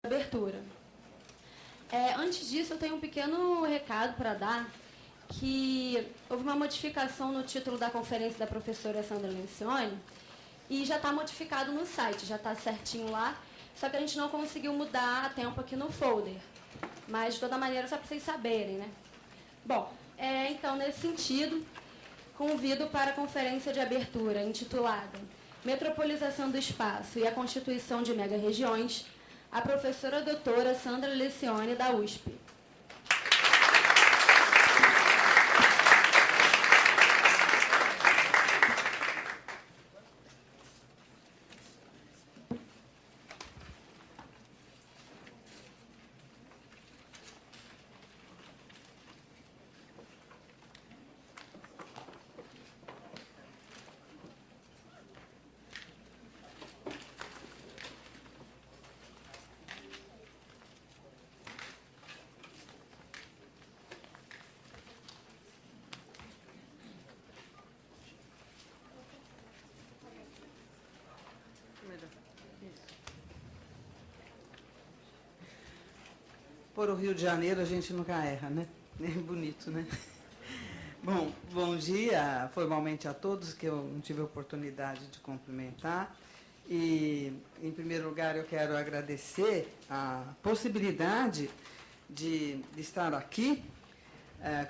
Abertura. Antes disso, eu tenho um pequeno recado para dar, que houve uma modificação no título da conferência da professora Sandra Lencioni e já está modificado no site, já está certinho lá, só que a gente não conseguiu mudar a tempo aqui no folder. Mas, de toda maneira, só para vocês saberem, né? Bom, então, nesse sentido, convido para a conferência de abertura intitulada Metropolização do Espaço e a Constituição de Mega-Regiões, a professora doutora Sandra Lencioni, da USP. Por o Rio de Janeiro a gente nunca erra, né? É bonito, né? Bom dia formalmente a todos, que eu não tive a oportunidade de cumprimentar. E, em primeiro lugar, eu quero agradecer a possibilidade de estar aqui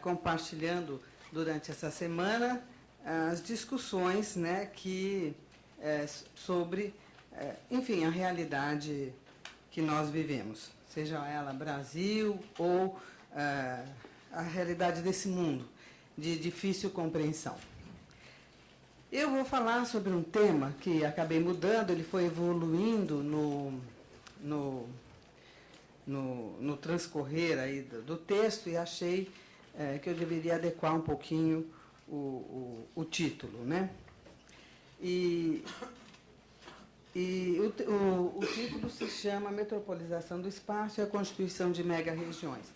compartilhando durante essa semana as discussões, né, sobre, enfim, a realidade que nós vivemos, seja ela Brasil ou a realidade desse mundo, de difícil compreensão. Eu vou falar sobre um tema que acabei mudando, ele foi evoluindo no transcorrer aí do texto, e achei que eu deveria adequar um pouquinho o título, né? E o título se chama Metropolização do Espaço e a Constituição de Mega-Regiões.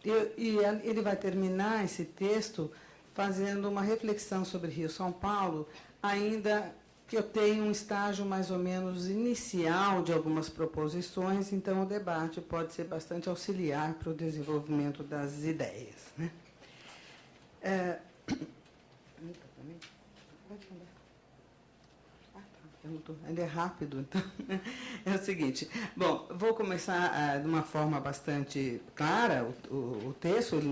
E ele vai terminar esse texto fazendo uma reflexão sobre Rio-São Paulo, ainda que eu tenha um estágio mais ou menos inicial de algumas proposições, então o debate pode ser bastante auxiliar para o desenvolvimento das ideias, né? Ele é rápido, então é o seguinte. Bom, vou começar de uma forma bastante clara. O texto ele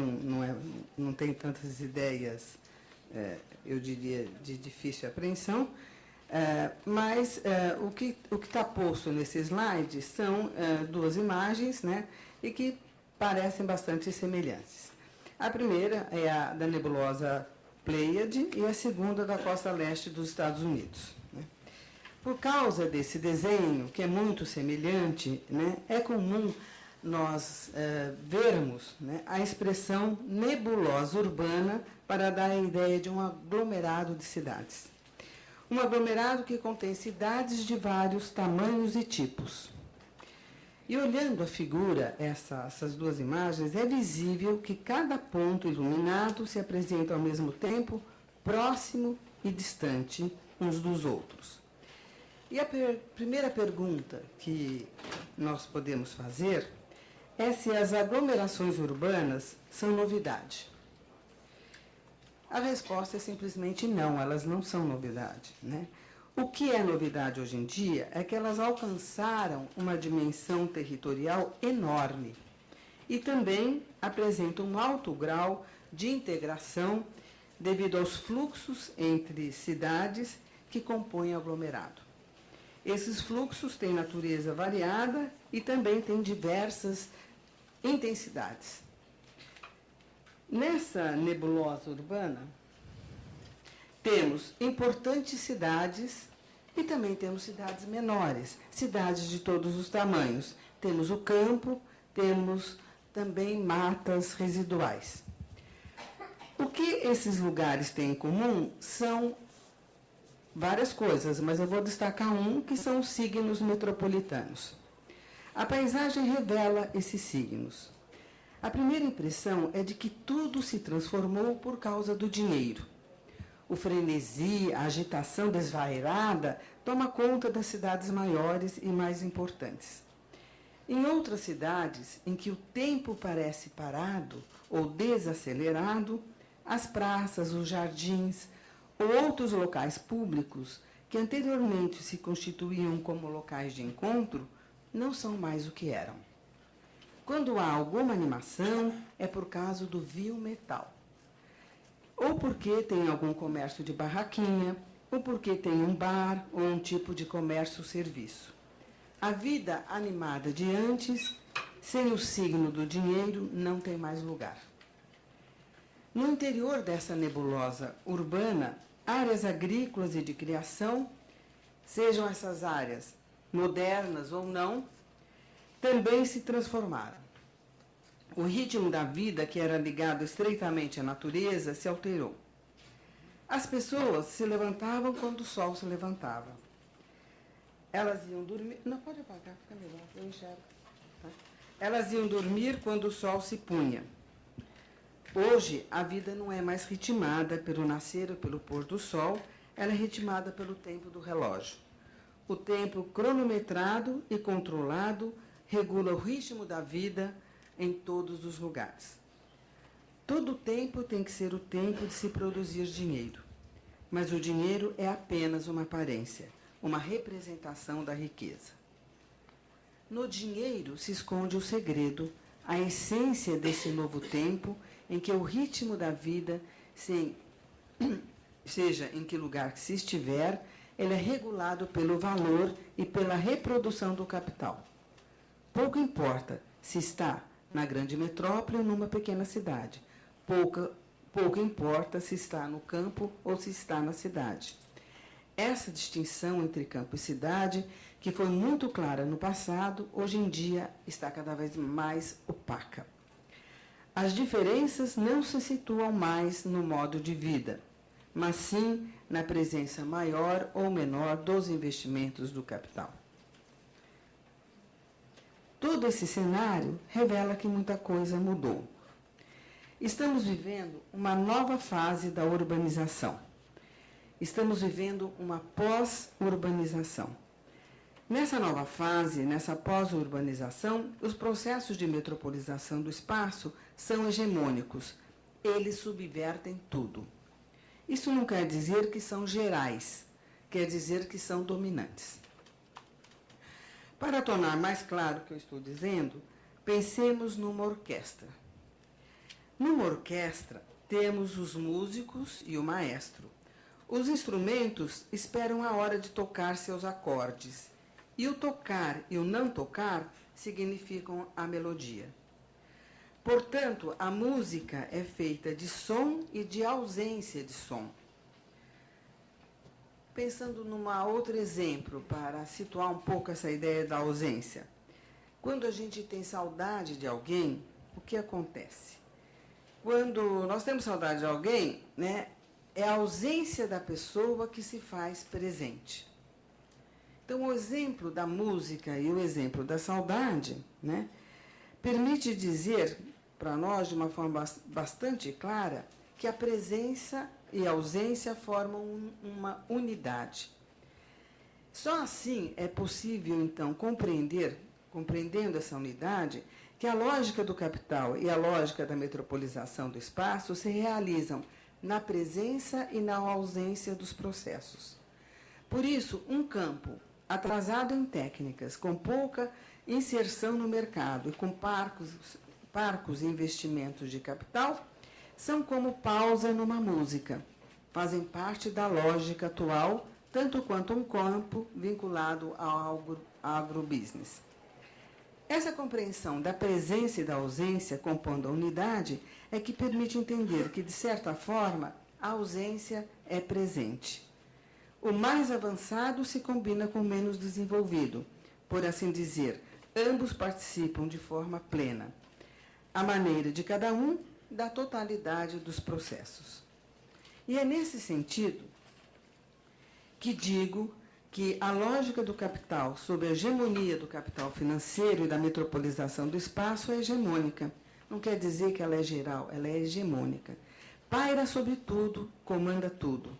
não tem tantas ideias, eu diria, de difícil apreensão, mas o que está posto nesse slide são duas imagens, né, e que parecem bastante semelhantes. A primeira é a da nebulosa Pleiade e a segunda da costa leste dos Estados Unidos. Por causa desse desenho, que é muito semelhante, né, é comum nós vermos, né, a expressão nebulosa urbana para dar a ideia de um aglomerado de cidades. Um aglomerado que contém cidades de vários tamanhos e tipos. E olhando a figura, essas duas imagens, é visível que cada ponto iluminado se apresenta ao mesmo tempo próximo e distante uns dos outros. E a primeira pergunta que nós podemos fazer é se as aglomerações urbanas são novidade. A resposta é simplesmente não, elas não são novidade, né? O que é novidade hoje em dia é que elas alcançaram uma dimensão territorial enorme e também apresentam um alto grau de integração devido aos fluxos entre cidades que compõem o aglomerado. Esses fluxos têm natureza variada e também têm diversas intensidades. Nessa nebulosa urbana, temos importantes cidades e também temos cidades menores, cidades de todos os tamanhos. Temos o campo, temos também matas residuais. O que esses lugares têm em comum são várias coisas, mas eu vou destacar um, que são os signos metropolitanos. A paisagem revela esses signos. A primeira impressão é de que tudo se transformou por causa do dinheiro. O frenesi, a agitação desvairada toma conta das cidades maiores e mais importantes. Em outras cidades, em que o tempo parece parado ou desacelerado, as praças, os jardins ou outros locais públicos que anteriormente se constituíam como locais de encontro não são mais o que eram. Quando há alguma animação, é por causa do vil metal. Ou porque tem algum comércio de barraquinha, ou porque tem um bar ou um tipo de comércio-serviço. A vida animada de antes, sem o signo do dinheiro, não tem mais lugar. No interior dessa nebulosa urbana, áreas agrícolas e de criação, sejam essas áreas modernas ou não, também se transformaram. O ritmo da vida, que era ligado estreitamente à natureza, se alterou. As pessoas se levantavam quando o sol se levantava. Elas iam dormir... Não, pode apagar, fica melhor, eu enxergo. Tá? Elas iam dormir quando o sol se punha. Hoje, a vida não é mais ritmada pelo nascer ou pelo pôr do sol, ela é ritmada pelo tempo do relógio. O tempo cronometrado e controlado regula o ritmo da vida em todos os lugares. Todo tempo tem que ser o tempo de se produzir dinheiro. Mas o dinheiro é apenas uma aparência, uma representação da riqueza. No dinheiro se esconde o segredo, a essência desse novo tempo em que o ritmo da vida, seja em que lugar que se estiver, ele é regulado pelo valor e pela reprodução do capital. Pouco importa se está na grande metrópole ou numa pequena cidade. Pouco importa se está no campo ou se está na cidade. Essa distinção entre campo e cidade, que foi muito clara no passado, hoje em dia está cada vez mais opaca. As diferenças não se situam mais no modo de vida, mas sim na presença maior ou menor dos investimentos do capital. Todo esse cenário revela que muita coisa mudou. Estamos vivendo uma nova fase da urbanização. Estamos vivendo uma pós-urbanização. Nessa nova fase, nessa pós-urbanização, os processos de metropolização do espaço são hegemônicos. Eles subvertem tudo. Isso não quer dizer que são gerais, quer dizer que são dominantes. Para tornar mais claro o que eu estou dizendo, pensemos numa orquestra. Numa orquestra, temos os músicos e o maestro. Os instrumentos esperam a hora de tocar seus acordes, e o tocar e o não tocar significam a melodia. Portanto, a música é feita de som e de ausência de som. Pensando num outro exemplo, para situar um pouco essa ideia da ausência. Quando a gente tem saudade de alguém, o que acontece? Quando nós temos saudade de alguém, né, é a ausência da pessoa que se faz presente. Então, o exemplo da música e o exemplo da saudade, né, permite dizer para nós, de uma forma bastante clara, que a presença e a ausência formam uma unidade. Só assim é possível, então, compreendendo essa unidade, que a lógica do capital e a lógica da metropolização do espaço se realizam na presença e na ausência dos processos. Por isso, um campo atrasado em técnicas, com pouca inserção no mercado e com parcos investimentos de capital, são como pausa numa música. Fazem parte da lógica atual, tanto quanto um campo vinculado ao agrobusiness. Essa compreensão da presença e da ausência compondo a unidade é que permite entender que, de certa forma, a ausência é presente. O mais avançado se combina com o menos desenvolvido. Por assim dizer, ambos participam de forma plena. A maneira de cada um da totalidade dos processos. E é nesse sentido que digo que a lógica do capital, sob a hegemonia do capital financeiro e da metropolização do espaço, é hegemônica. Não quer dizer que ela é geral, ela é hegemônica. Paira sobre tudo, comanda tudo.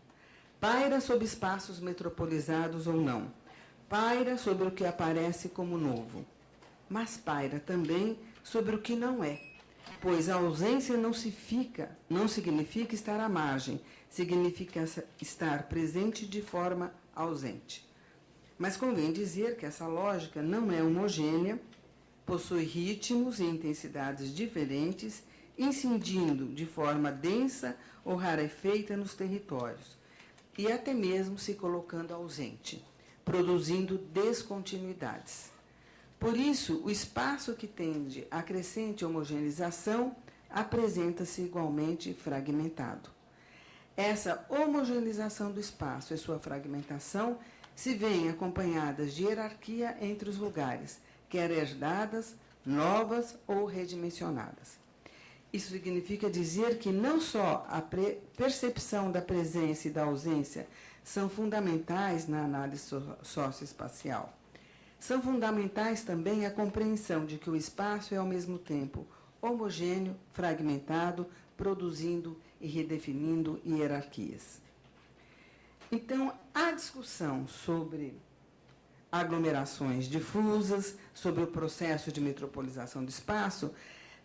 Paira sobre espaços metropolizados ou não. Paira sobre o que aparece como novo. mas paira também sobre o que não é, pois a ausência não significa estar à margem, significa estar presente de forma ausente. Mas convém dizer que essa lógica não é homogênea, possui ritmos e intensidades diferentes, incidindo de forma densa ou rarefeita nos territórios, e até mesmo se colocando ausente, produzindo descontinuidades. Por isso, o espaço que tende à crescente homogeneização apresenta-se igualmente fragmentado. Essa homogeneização do espaço e sua fragmentação se veem acompanhadas de hierarquia entre os lugares, quer herdadas, novas ou redimensionadas. Isso significa dizer que não só a percepção da presença e da ausência são fundamentais na análise socioespacial. São fundamentais também a compreensão de que o espaço é ao mesmo tempo homogêneo, fragmentado, produzindo e redefinindo hierarquias. Então, a discussão sobre aglomerações difusas, sobre o processo de metropolização do espaço,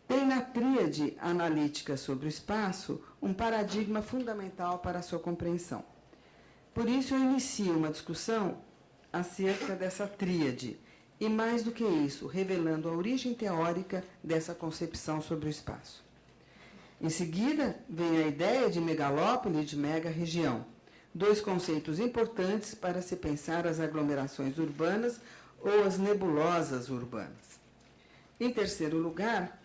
tem na tríade analítica sobre o espaço um paradigma fundamental para a sua compreensão. Por isso, eu inicio uma discussão acerca dessa tríade, e mais do que isso, revelando a origem teórica dessa concepção sobre o espaço. Em seguida, vem a ideia de megalópole e de mega-região, dois conceitos importantes para se pensar as aglomerações urbanas ou as nebulosas urbanas. Em terceiro lugar,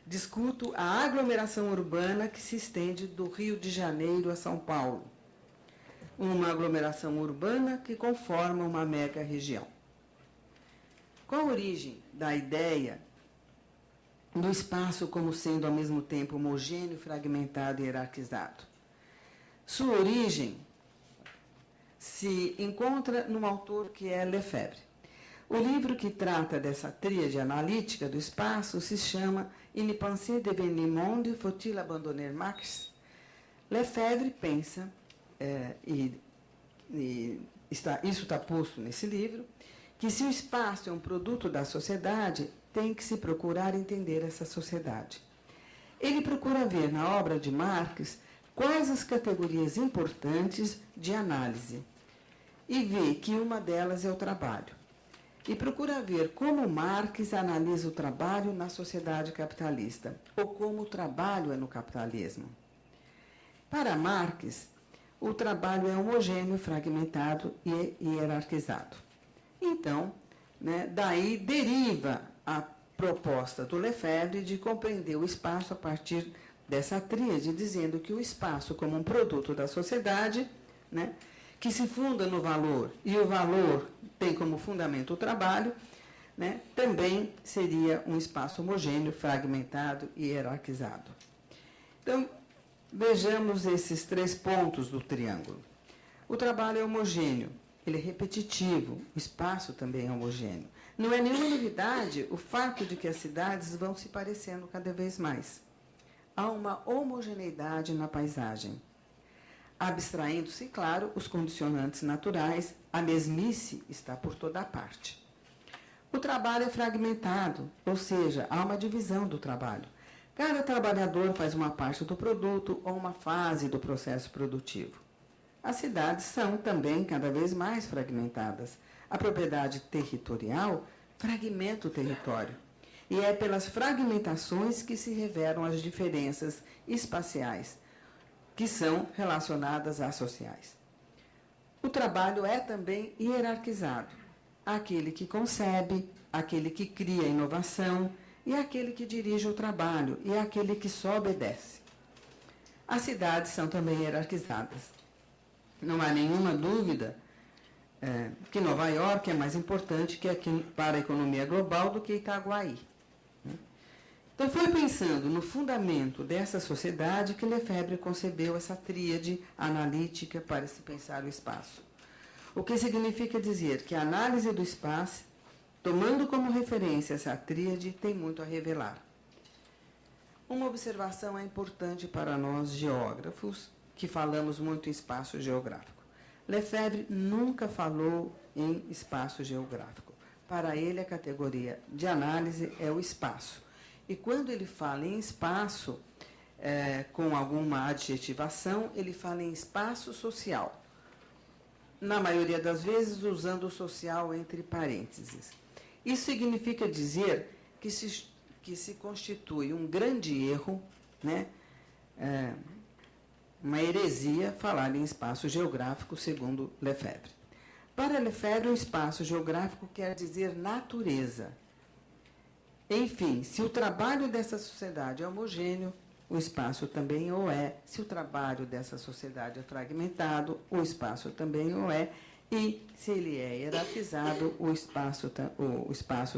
discuto a aglomeração urbana que se estende do Rio de Janeiro a São Paulo, uma aglomeração urbana que conforma uma mega-região. Qual a origem da ideia do espaço como sendo ao mesmo tempo homogêneo, fragmentado e hierarquizado? Sua origem se encontra num autor que é Lefebvre. O livro que trata dessa tríade analítica do espaço se chama Une pensée devenue monde, faut-il abandonner Marx? Lefebvre pensa, isso está posto nesse livro, que se o espaço é um produto da sociedade, tem que se procurar entender essa sociedade. Ele procura ver na obra de Marx quais as categorias importantes de análise e vê que uma delas é o trabalho. E procura ver como Marx analisa o trabalho na sociedade capitalista, ou como o trabalho é no capitalismo. Para Marx, o trabalho é homogêneo, fragmentado e hierarquizado. Então, daí deriva a proposta do Lefebvre de compreender o espaço a partir dessa tríade, dizendo que o espaço como um produto da sociedade, que se funda no valor, e o valor tem como fundamento o trabalho, também seria um espaço homogêneo, fragmentado e hierarquizado. Então, vejamos esses três pontos do triângulo. O trabalho é homogêneo, ele é repetitivo, o espaço também é homogêneo. Não é nenhuma novidade o fato de que as cidades vão se parecendo cada vez mais. Há uma homogeneidade na paisagem. Abstraindo-se, claro, os condicionantes naturais, a mesmice está por toda parte. O trabalho é fragmentado, ou seja, há uma divisão do trabalho. Cada trabalhador faz uma parte do produto ou uma fase do processo produtivo. As cidades são também cada vez mais fragmentadas. A propriedade territorial fragmenta o território. E é pelas fragmentações que se revelam as diferenças espaciais, que são relacionadas às sociais. O trabalho é também hierarquizado. Aquele que concebe, aquele que cria a inovação, e aquele que dirige o trabalho, e aquele que só obedece. As cidades são também hierarquizadas. Não há nenhuma dúvida que Nova York é mais importante para a economia global do que Itaguaí. Então, foi pensando no fundamento dessa sociedade que Lefebvre concebeu essa tríade analítica para se pensar o espaço. O que significa dizer que a análise do espaço, tomando como referência essa tríade, tem muito a revelar. Uma observação é importante para nós geógrafos, que falamos muito em espaço geográfico. Lefebvre nunca falou em espaço geográfico. para ele a categoria de análise é o espaço. E quando ele fala em espaço, com alguma adjetivação, ele fala em espaço social. Na maioria das vezes, usando o social entre parênteses. Isso significa dizer que se constitui um grande erro, né? Uma heresia falar em espaço geográfico, segundo Lefebvre. Para Lefebvre, o espaço geográfico quer dizer natureza. Enfim, se o trabalho dessa sociedade é homogêneo, o espaço também o é. Se o trabalho dessa sociedade é fragmentado, o espaço também o é. E se ele é hierarquizado, o espaço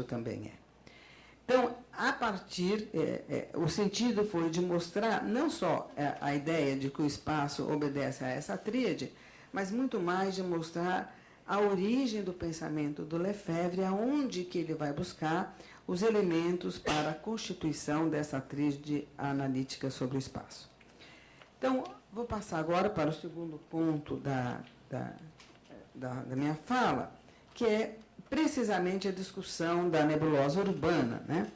também é. Então, a partir, o sentido foi de mostrar não só a ideia de que o espaço obedece a essa tríade, mas muito mais de mostrar a origem do pensamento do Lefebvre, aonde que ele vai buscar os elementos para a constituição dessa tríade analítica sobre o espaço. Então, vou passar agora para o segundo ponto da minha fala, que é precisamente a discussão da nebulosa urbana, né?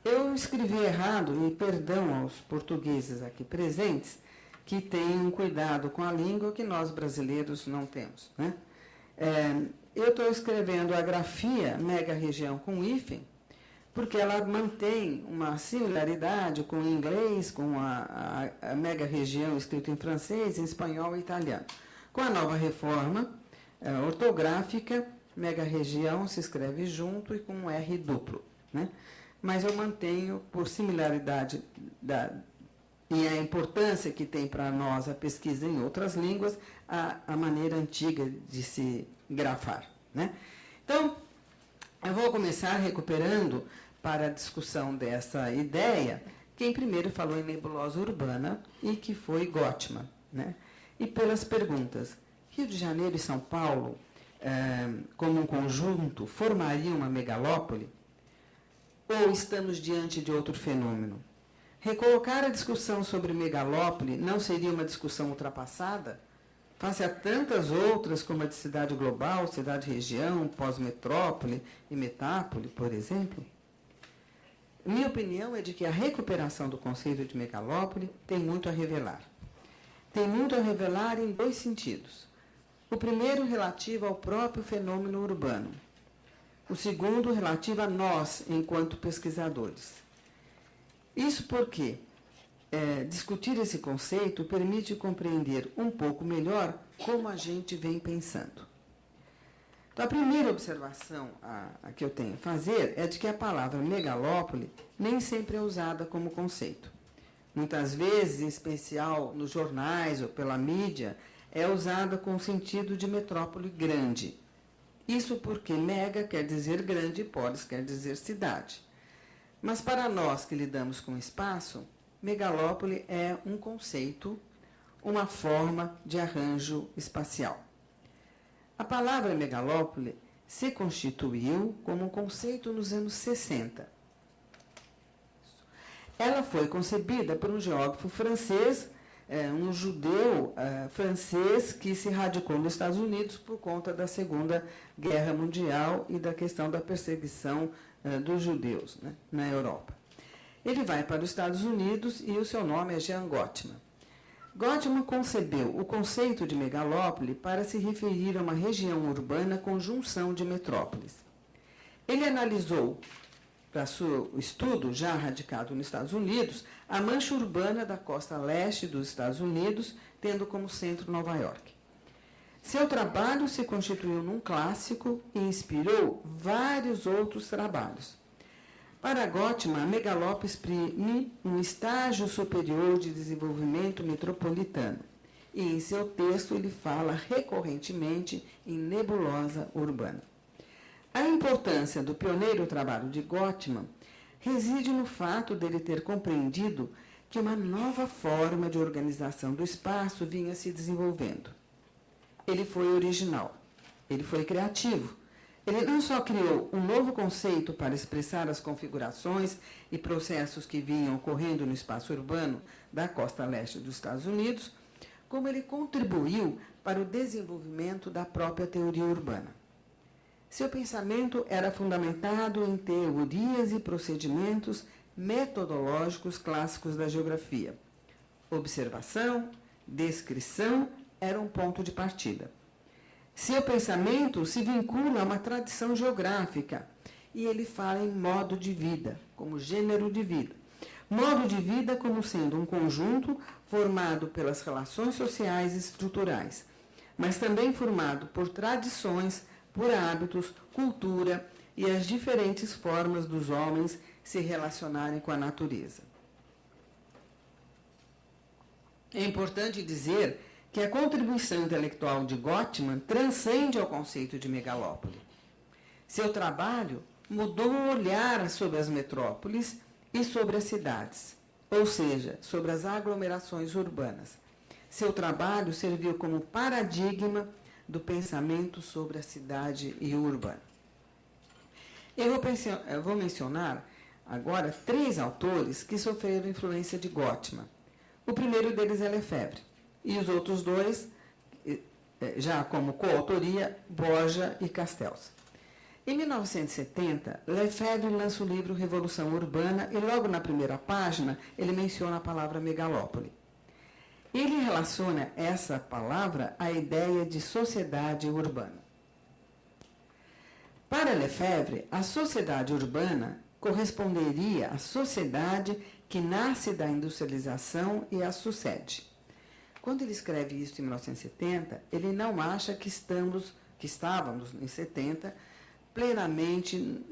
Eu escrevi errado, e perdão aos portugueses aqui presentes, que tenham cuidado com a língua que nós brasileiros não temos, né? Eu estou escrevendo a grafia mega-região com hífen, porque ela mantém uma similaridade com o inglês, com a mega-região escrito em francês, em espanhol e italiano. Com a nova reforma ortográfica, mega-região se escreve junto e com um R duplo, né? Mas eu mantenho, por similaridade e a importância que tem para nós a pesquisa em outras línguas, a maneira antiga de se grafar, né? Então, eu vou começar recuperando para a discussão dessa ideia quem primeiro falou em nebulosa urbana e que foi Gottman, né? E pelas perguntas, Rio de Janeiro e São Paulo, como um conjunto, formariam uma megalópole? Ou estamos diante de outro fenômeno? Recolocar a discussão sobre megalópole não seria uma discussão ultrapassada? Face a tantas outras, como a de cidade global, cidade-região, pós-metrópole e metápole, por exemplo? Minha opinião é de que a recuperação do conceito de megalópole tem muito a revelar. Tem muito a revelar em dois sentidos. O primeiro relativo ao próprio fenômeno urbano. O segundo relativo a nós, enquanto pesquisadores. Isso porque discutir esse conceito permite compreender um pouco melhor como a gente vem pensando. Então, a primeira observação a que eu tenho a fazer é de que a palavra megalópole nem sempre é usada como conceito. Muitas vezes, em especial nos jornais ou pela mídia, é usada com o sentido de metrópole grande. Isso porque mega quer dizer grande e polis quer dizer cidade. Mas para nós que lidamos com espaço, megalópole é um conceito, uma forma de arranjo espacial. A palavra megalópole se constituiu como um conceito nos anos 60. Ela foi concebida por um geógrafo francês, um judeu francês que se radicou nos Estados Unidos por conta da Segunda Guerra Mundial e da questão da perseguição dos judeus, né, na Europa. Ele vai para os Estados Unidos e o seu nome é Jean Gottman. Gottman concebeu o conceito de megalópole para se referir a uma região urbana com junção de metrópoles. Ele analisou, para seu estudo, já radicado nos Estados Unidos, a mancha urbana da costa leste dos Estados Unidos, tendo como centro Nova York. Seu trabalho se constituiu num clássico e inspirou vários outros trabalhos. Para Gottman, a megalópole exprime um estágio superior de desenvolvimento metropolitano. E em seu texto ele fala recorrentemente em nebulosa urbana. A importância do pioneiro trabalho de Gottman reside no fato dele ter compreendido que uma nova forma de organização do espaço vinha se desenvolvendo. Ele foi original, ele foi criativo. Ele não só criou um novo conceito para expressar as configurações e processos que vinham ocorrendo no espaço urbano da costa leste dos Estados Unidos, como ele contribuiu para o desenvolvimento da própria teoria urbana. Seu pensamento era fundamentado em teorias e procedimentos metodológicos clássicos da geografia. Observação, descrição eram um ponto de partida. Seu pensamento se vincula a uma tradição geográfica e ele fala em modo de vida, como gênero de vida. Modo de vida como sendo um conjunto formado pelas relações sociais e estruturais, mas também formado por tradições, por hábitos, cultura e as diferentes formas dos homens se relacionarem com a natureza. É importante dizer que a contribuição intelectual de Gottman transcende ao conceito de megalópole. Seu trabalho mudou o olhar sobre as metrópoles e sobre as cidades, ou seja, sobre as aglomerações urbanas. Seu trabalho serviu como paradigma do pensamento sobre a cidade e o urbano. Eu vou mencionar agora 3 autores que sofreram influência de Gottman. O primeiro deles é Lefebvre, e os outros 2, já como coautoria, Borja e Castells. Em 1970, Lefebvre lança o livro Revolução Urbana e logo na primeira página ele menciona a palavra megalópole. Ele relaciona essa palavra à ideia de sociedade urbana. Para Lefebvre, a sociedade urbana corresponderia à sociedade que nasce da industrialização e a sucede. Quando ele escreve isso em 1970, ele não acha que estávamos em 70 plenamente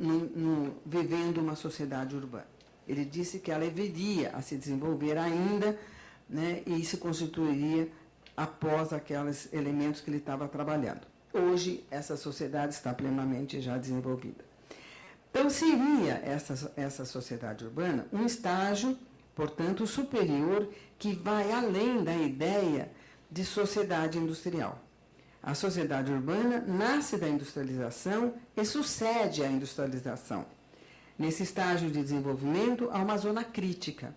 vivendo uma sociedade urbana. Ele disse que ela viria a se desenvolver ainda, né, e se constituiria após aqueles elementos que ele estava trabalhando. Hoje, essa sociedade está plenamente já desenvolvida. Então, seria essa sociedade urbana um estágio, portanto, superior, que vai além da ideia de sociedade industrial. A sociedade urbana nasce da industrialização e sucede à industrialização. Nesse estágio de desenvolvimento, há uma zona crítica,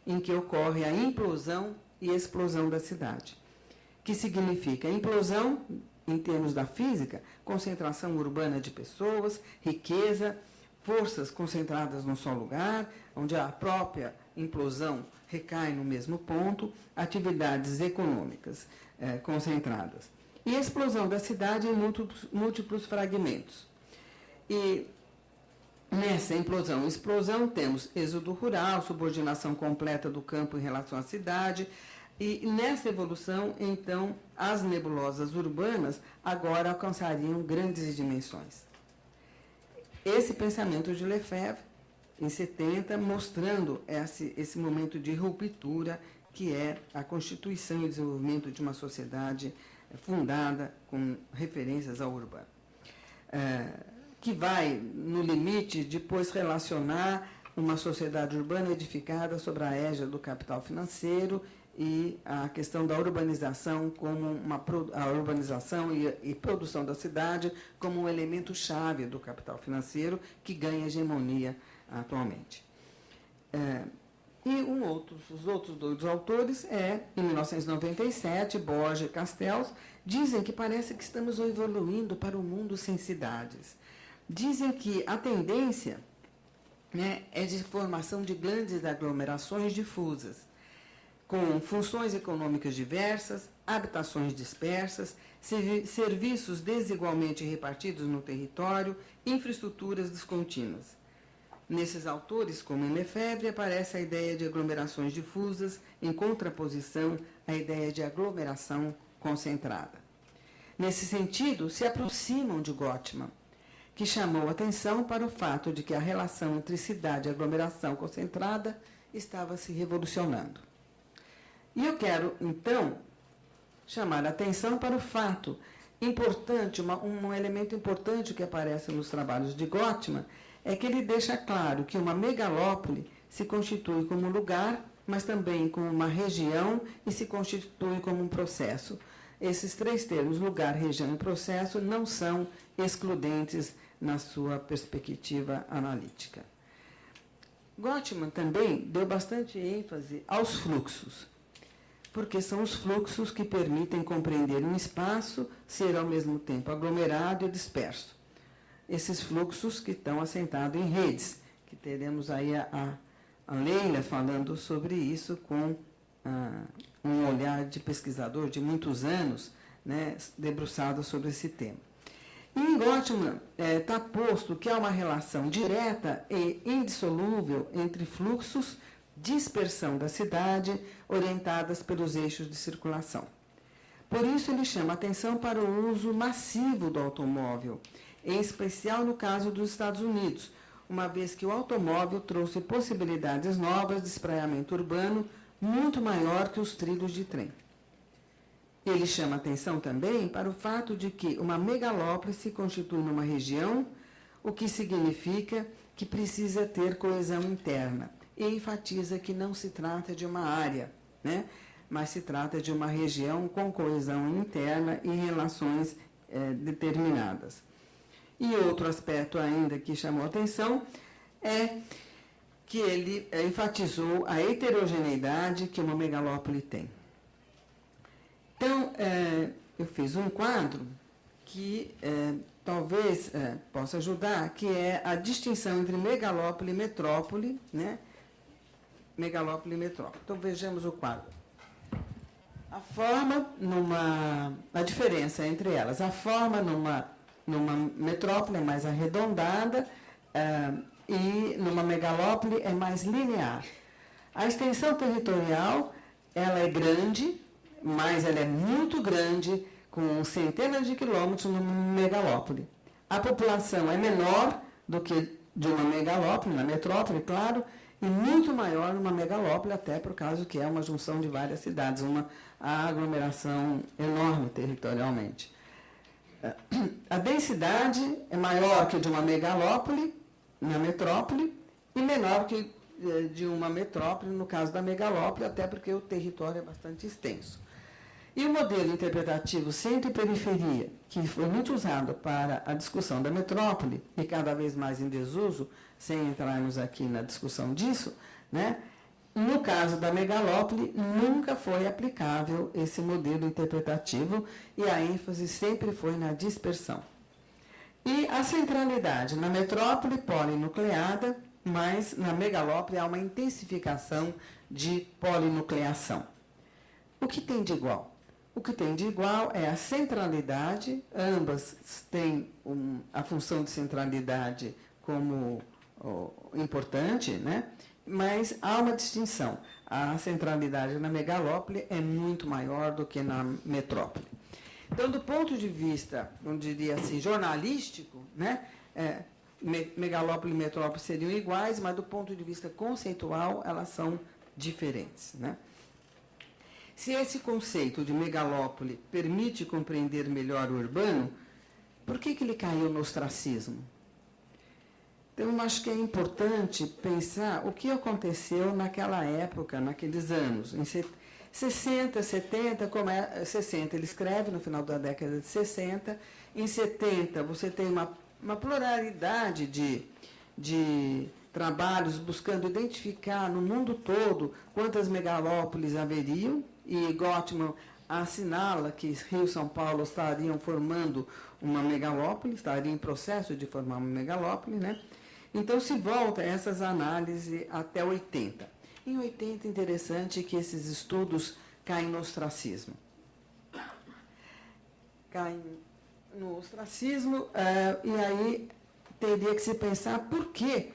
em que ocorre a implosão e explosão da cidade, que significa implosão, em termos da física, concentração urbana de pessoas, riqueza, forças concentradas num só lugar, onde a própria implosão recai no mesmo ponto, atividades econômicas concentradas. E a explosão da cidade em múltiplos fragmentos. E nessa implosão e explosão temos êxodo rural, subordinação completa do campo em relação à cidade, e nessa evolução, então, as nebulosas urbanas agora alcançariam grandes dimensões. Esse pensamento de Lefebvre, em 70, mostrando esse momento de ruptura que é a constituição e desenvolvimento de uma sociedade fundada com referências ao urbano. Que vai, no limite, depois relacionar uma sociedade urbana edificada sobre a égide do capital financeiro e a questão da urbanização como a urbanização e produção da cidade como um elemento chave do capital financeiro que ganha hegemonia atualmente. Os outros 2 autores em 1997, Borja e Castells, dizem que parece que estamos evoluindo para um mundo sem cidades. Dizem que a tendência, né, é de formação de grandes aglomerações difusas, com funções econômicas diversas, habitações dispersas, serviços desigualmente repartidos no território, infraestruturas descontínuas. Nesses autores, como em Lefebvre, aparece a ideia de aglomerações difusas, em contraposição à ideia de aglomeração concentrada. Nesse sentido, se aproximam de Gottman, que chamou atenção para o fato de que a relação entre cidade e aglomeração concentrada estava se revolucionando. E eu quero, então, chamar a atenção para o fato importante, um elemento importante que aparece nos trabalhos de Gottman, é que ele deixa claro que uma megalópole se constitui como um lugar, mas também como uma região e se constitui como um processo. Esses 3 termos, lugar, região e processo, não são excludentes na sua perspectiva analítica. Gottman também deu bastante ênfase aos fluxos, porque são os fluxos que permitem compreender um espaço ser ao mesmo tempo aglomerado e disperso. esses fluxos que estão assentados em redes, que teremos aí a Leila falando sobre isso com um olhar de pesquisador de muitos anos, né, debruçado sobre esse tema. E em Gottman está posto que há uma relação direta e indissolúvel entre fluxos, dispersão da cidade, orientadas pelos eixos de circulação. Por isso, ele chama atenção para o uso massivo do automóvel, em especial no caso dos Estados Unidos, uma vez que o automóvel trouxe possibilidades novas de espraiamento urbano muito maior que os trilhos de trem. Ele chama atenção também para o fato de que uma megalópole se constitui numa região, o que significa que precisa ter coesão interna, e enfatiza que não se trata de uma área, né, mas se trata de uma região com coesão interna e relações determinadas. E outro aspecto ainda que chamou atenção é que ele enfatizou a heterogeneidade que uma megalópole tem. Então, eu fiz um quadro que talvez possa ajudar, que é a distinção entre megalópole e metrópole, né? Megalópole e metrópole. Então, vejamos o quadro. A diferença entre elas. A forma numa metrópole é mais arredondada e numa megalópole é mais linear. A extensão territorial, ela é grande, mas ela é muito grande, com centenas de quilômetros numa megalópole. A população é menor do que de uma megalópole, na metrópole, claro, e muito maior numa megalópole, até por causa que é uma junção de várias cidades, uma aglomeração enorme territorialmente. A densidade é maior que de uma megalópole, na metrópole, e menor que de uma metrópole, no caso da megalópole, até porque o território é bastante extenso. E o modelo interpretativo centro e periferia, que foi muito usado para a discussão da metrópole, e cada vez mais em desuso, sem entrarmos aqui na discussão disso, né? No caso da megalópole, nunca foi aplicável esse modelo interpretativo e a ênfase sempre foi na dispersão. E a centralidade na metrópole polinucleada, mas na megalópole há uma intensificação de polinucleação. O que tem de igual? O que tem de igual é a centralidade, ambas têm a função de centralidade como importante, né? Mas há uma distinção. A centralidade na megalópole é muito maior do que na metrópole. Então, do ponto de vista, eu diria assim, jornalístico, né? Megalópole e metrópole seriam iguais, mas do ponto de vista conceitual, elas são diferentes, né? Se esse conceito de megalópole permite compreender melhor o urbano, por que ele caiu no ostracismo? Então, acho que é importante pensar o que aconteceu naquela época, naqueles anos. Em 60, 70, 60, ele escreve no final da década de 60. Em 70, você tem uma pluralidade de trabalhos buscando identificar no mundo todo quantas megalópolis haveriam, e Gottman assinala que Rio e São Paulo estariam formando uma megalópole, estariam em processo de formar uma megalópole, né? Então, se volta a essas análises até 80. Em 80, interessante que esses estudos caem no ostracismo. Caem no ostracismo, e aí teria que se pensar por que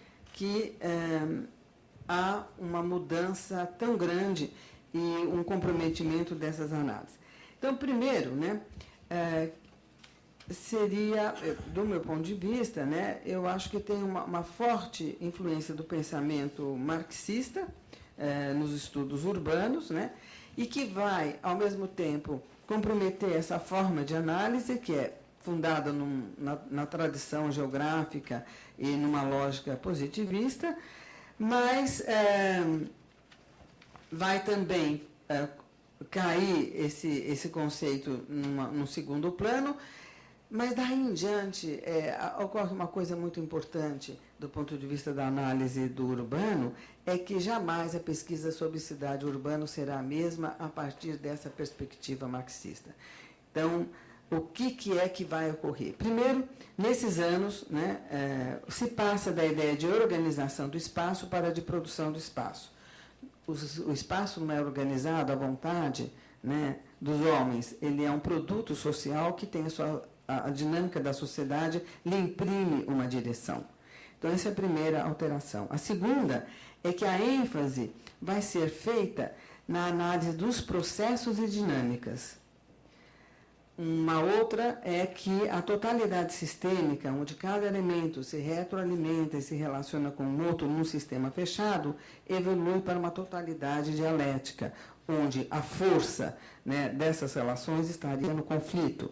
há uma mudança tão grande e um comprometimento dessas análises. Então, primeiro, né, seria, do meu ponto de vista, né, eu acho que tem uma forte influência do pensamento marxista nos estudos urbanos, né, e que vai, ao mesmo tempo, comprometer essa forma de análise, que é fundada na tradição geográfica e numa lógica positivista, mas vai também cair esse conceito num segundo plano, mas daí em diante ocorre uma coisa muito importante do ponto de vista da análise do urbano, é que jamais a pesquisa sobre cidade urbana será a mesma a partir dessa perspectiva marxista. Então, o que é que vai ocorrer? Primeiro, nesses anos, né, se passa da ideia de organização do espaço para a de produção do espaço. O espaço não é organizado à vontade, né, dos homens, ele é um produto social que tem a dinâmica da sociedade, lhe imprime uma direção. Então, essa é a primeira alteração. A segunda é que a ênfase vai ser feita na análise dos processos e dinâmicas. Uma outra é que a totalidade sistêmica, onde cada elemento se retroalimenta e se relaciona com o outro num sistema fechado, evolui para uma totalidade dialética, onde a força, né, dessas relações estaria no conflito.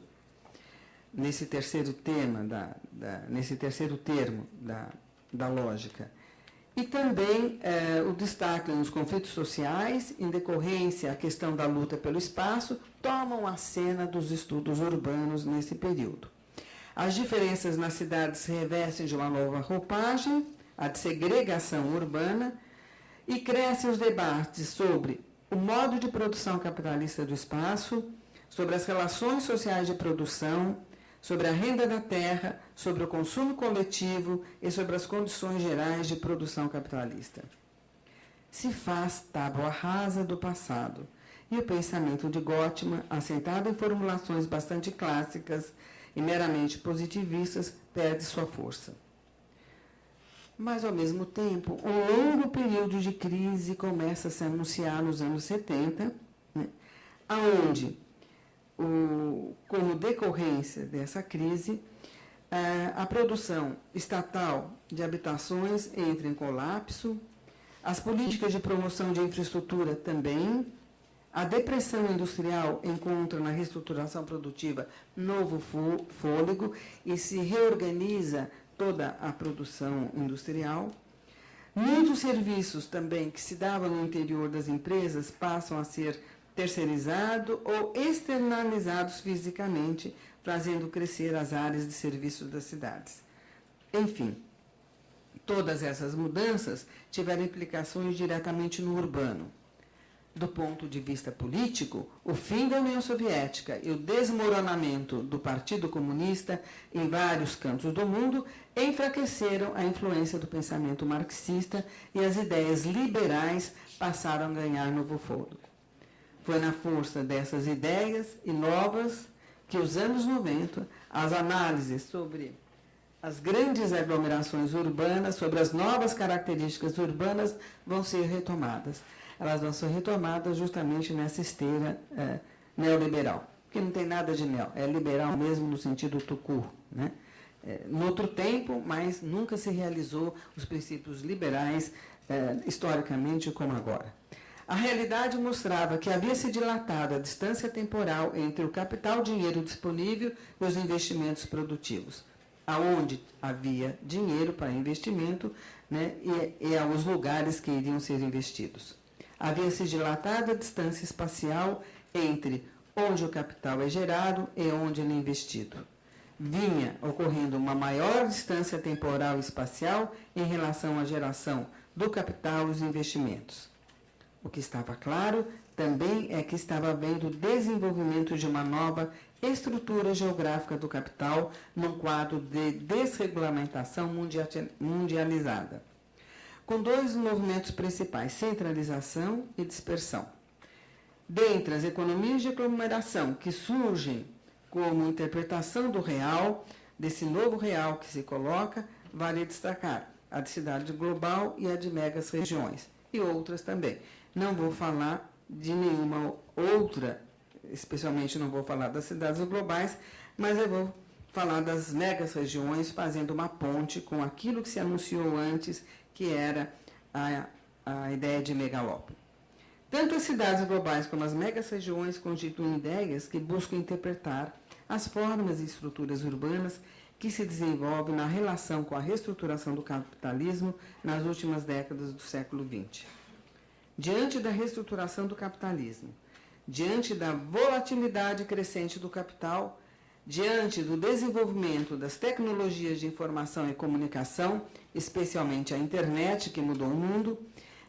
Nesse terceiro termo da lógica. E também o destaque nos conflitos sociais, em decorrência a questão da luta pelo espaço, tomam a cena dos estudos urbanos nesse período. As diferenças nas cidades se revestem de uma nova roupagem, a de segregação urbana, e crescem os debates sobre o modo de produção capitalista do espaço, sobre as relações sociais de produção, sobre a renda da terra, sobre o consumo coletivo e sobre as condições gerais de produção capitalista. Se faz tábua rasa do passado, e o pensamento de Gottman, assentado em formulações bastante clássicas e meramente positivistas, perde sua força. Mas, ao mesmo tempo, um longo período de crise começa a se anunciar nos anos 70, né, onde, como decorrência dessa crise, a produção estatal de habitações entra em colapso, as políticas de promoção de infraestrutura também, a depressão industrial encontra na reestruturação produtiva novo fôlego e se reorganiza toda a produção industrial. Muitos serviços também que se davam no interior das empresas passam a ser terceirizados ou externalizados fisicamente, fazendo crescer as áreas de serviços das cidades. Enfim, todas essas mudanças tiveram implicações diretamente no urbano. Do ponto de vista político, o fim da União Soviética e o desmoronamento do Partido Comunista em vários cantos do mundo enfraqueceram a influência do pensamento marxista e as ideias liberais passaram a ganhar novo fôlego. Foi na força dessas ideias e novas que, os anos 90, as análises sobre as grandes aglomerações urbanas, sobre as novas características urbanas, vão ser retomadas. Elas vão ser retomadas justamente nessa esteira neoliberal, porque não tem nada de neo, é liberal mesmo no sentido tucu, né? No outro tempo, mas nunca se realizou os princípios liberais historicamente como agora. A realidade mostrava que havia se dilatado a distância temporal entre o capital dinheiro disponível e os investimentos produtivos. Aonde havia dinheiro para investimento, né, e aos lugares que iriam ser investidos. Havia se dilatado a distância espacial entre onde o capital é gerado e onde ele é investido. Vinha ocorrendo uma maior distância temporal e espacial em relação à geração do capital e os investimentos. O que estava claro também é que estava havendo o desenvolvimento de uma nova estrutura geográfica do capital num quadro de desregulamentação mundializada, com dois movimentos principais, centralização e dispersão. Dentre as economias de aglomeração que surgem como interpretação do real, desse novo real que se coloca, vale destacar a de cidade global e a de megas regiões, e outras também. Não vou falar de nenhuma outra, especialmente não vou falar das cidades globais, mas eu vou falar das megas regiões, fazendo uma ponte com aquilo que se anunciou antes, que era a ideia de megalópole. Tanto as cidades globais como as megas regiões constituem ideias que buscam interpretar as formas e estruturas urbanas que se desenvolvem na relação com a reestruturação do capitalismo nas últimas décadas do século XX. Diante da reestruturação do capitalismo, diante da volatilidade crescente do capital, diante do desenvolvimento das tecnologias de informação e comunicação, especialmente a internet, que mudou o mundo,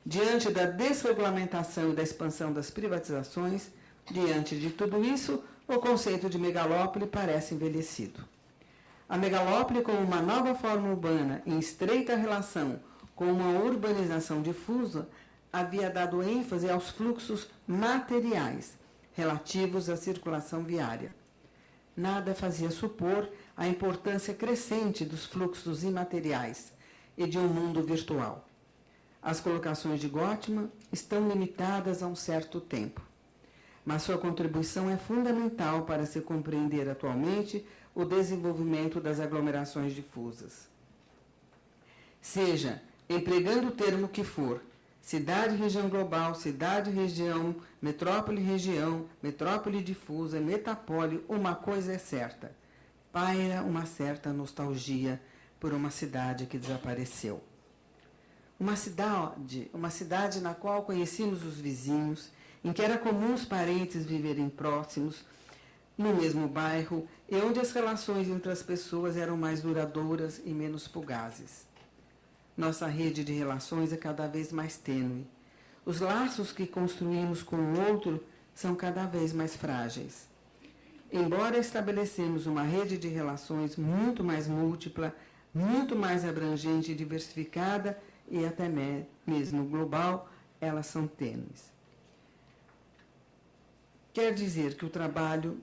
diante da desregulamentação e da expansão das privatizações, diante de tudo isso, o conceito de megalópole parece envelhecido. A megalópole, como uma nova forma urbana em estreita relação com uma urbanização difusa, havia dado ênfase aos fluxos materiais relativos à circulação viária. Nada fazia supor a importância crescente dos fluxos imateriais e de um mundo virtual. As colocações de Gottman estão limitadas a um certo tempo, mas sua contribuição é fundamental para se compreender atualmente o desenvolvimento das aglomerações difusas. Seja, empregando o termo que for, cidade-região global, cidade-região, metrópole-região, metrópole difusa, metapole, uma coisa é certa: paira uma certa nostalgia por uma cidade que desapareceu. Uma cidade na qual conhecíamos os vizinhos, em que era comum os parentes viverem próximos, no mesmo bairro, e onde as relações entre as pessoas eram mais duradouras e menos fugazes. Nossa rede de relações é cada vez mais tênue. Os laços que construímos com o outro são cada vez mais frágeis. Embora estabelecemos uma rede de relações muito mais múltipla, muito mais abrangente e diversificada, e até mesmo global, elas são tênues. Quero dizer que o trabalho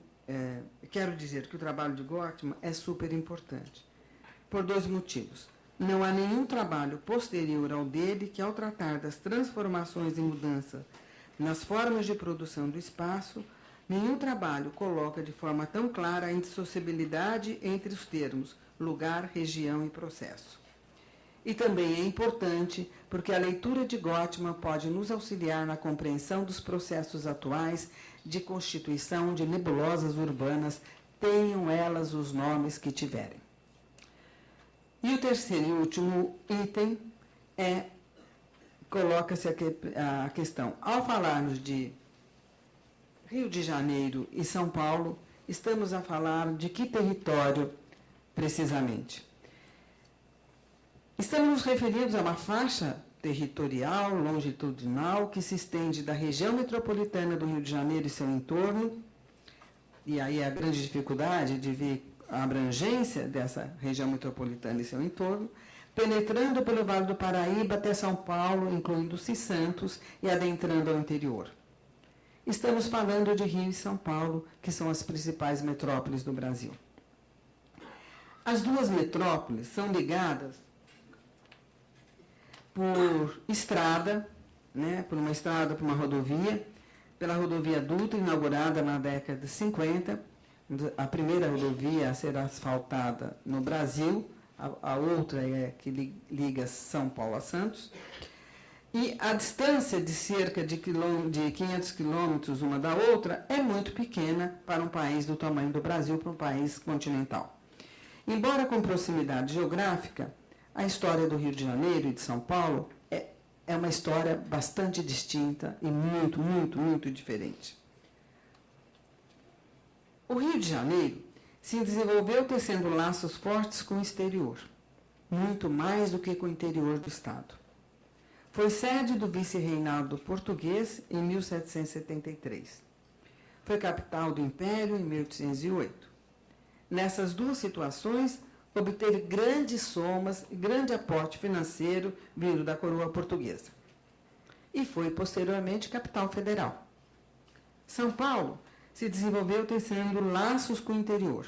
de Gottman é super importante, por dois motivos. Não há nenhum trabalho posterior ao dele que, ao tratar das transformações e mudanças nas formas de produção do espaço, nenhum trabalho coloca de forma tão clara a indissociabilidade entre os termos lugar, região e processo. E também é importante porque a leitura de Gottman pode nos auxiliar na compreensão dos processos atuais de constituição de nebulosas urbanas, tenham elas os nomes que tiverem. E o terceiro e último item coloca-se a questão. Ao falarmos de Rio de Janeiro e São Paulo, estamos a falar de que território precisamente? Estamos nos referindo a uma faixa territorial, longitudinal, que se estende da região metropolitana do Rio de Janeiro e seu entorno, e aí a grande dificuldade de ver a abrangência dessa região metropolitana e seu entorno, penetrando pelo Vale do Paraíba até São Paulo, incluindo-se Santos, e adentrando ao interior. Estamos falando de Rio e São Paulo, que são as principais metrópoles do Brasil. As duas metrópoles são ligadas por estrada, por uma rodovia, pela rodovia Dutra, inaugurada na década de 50, a primeira rodovia a ser asfaltada no Brasil, a outra é que liga São Paulo a Santos, e a distância de cerca de 500 quilômetros uma da outra é muito pequena para um país do tamanho do Brasil, para um país continental. Embora com proximidade geográfica, a história do Rio de Janeiro e de São Paulo é uma história bastante distinta e muito, muito, muito diferente. O Rio de Janeiro se desenvolveu tecendo laços fortes com o exterior, muito mais do que com o interior do Estado. Foi sede do vice-reinado português em 1773. Foi capital do Império em 1808. Nessas duas situações, obteve grandes somas e grande aporte financeiro vindo da coroa portuguesa. E foi, posteriormente, capital federal. São Paulo se desenvolveu tecendo laços com o interior.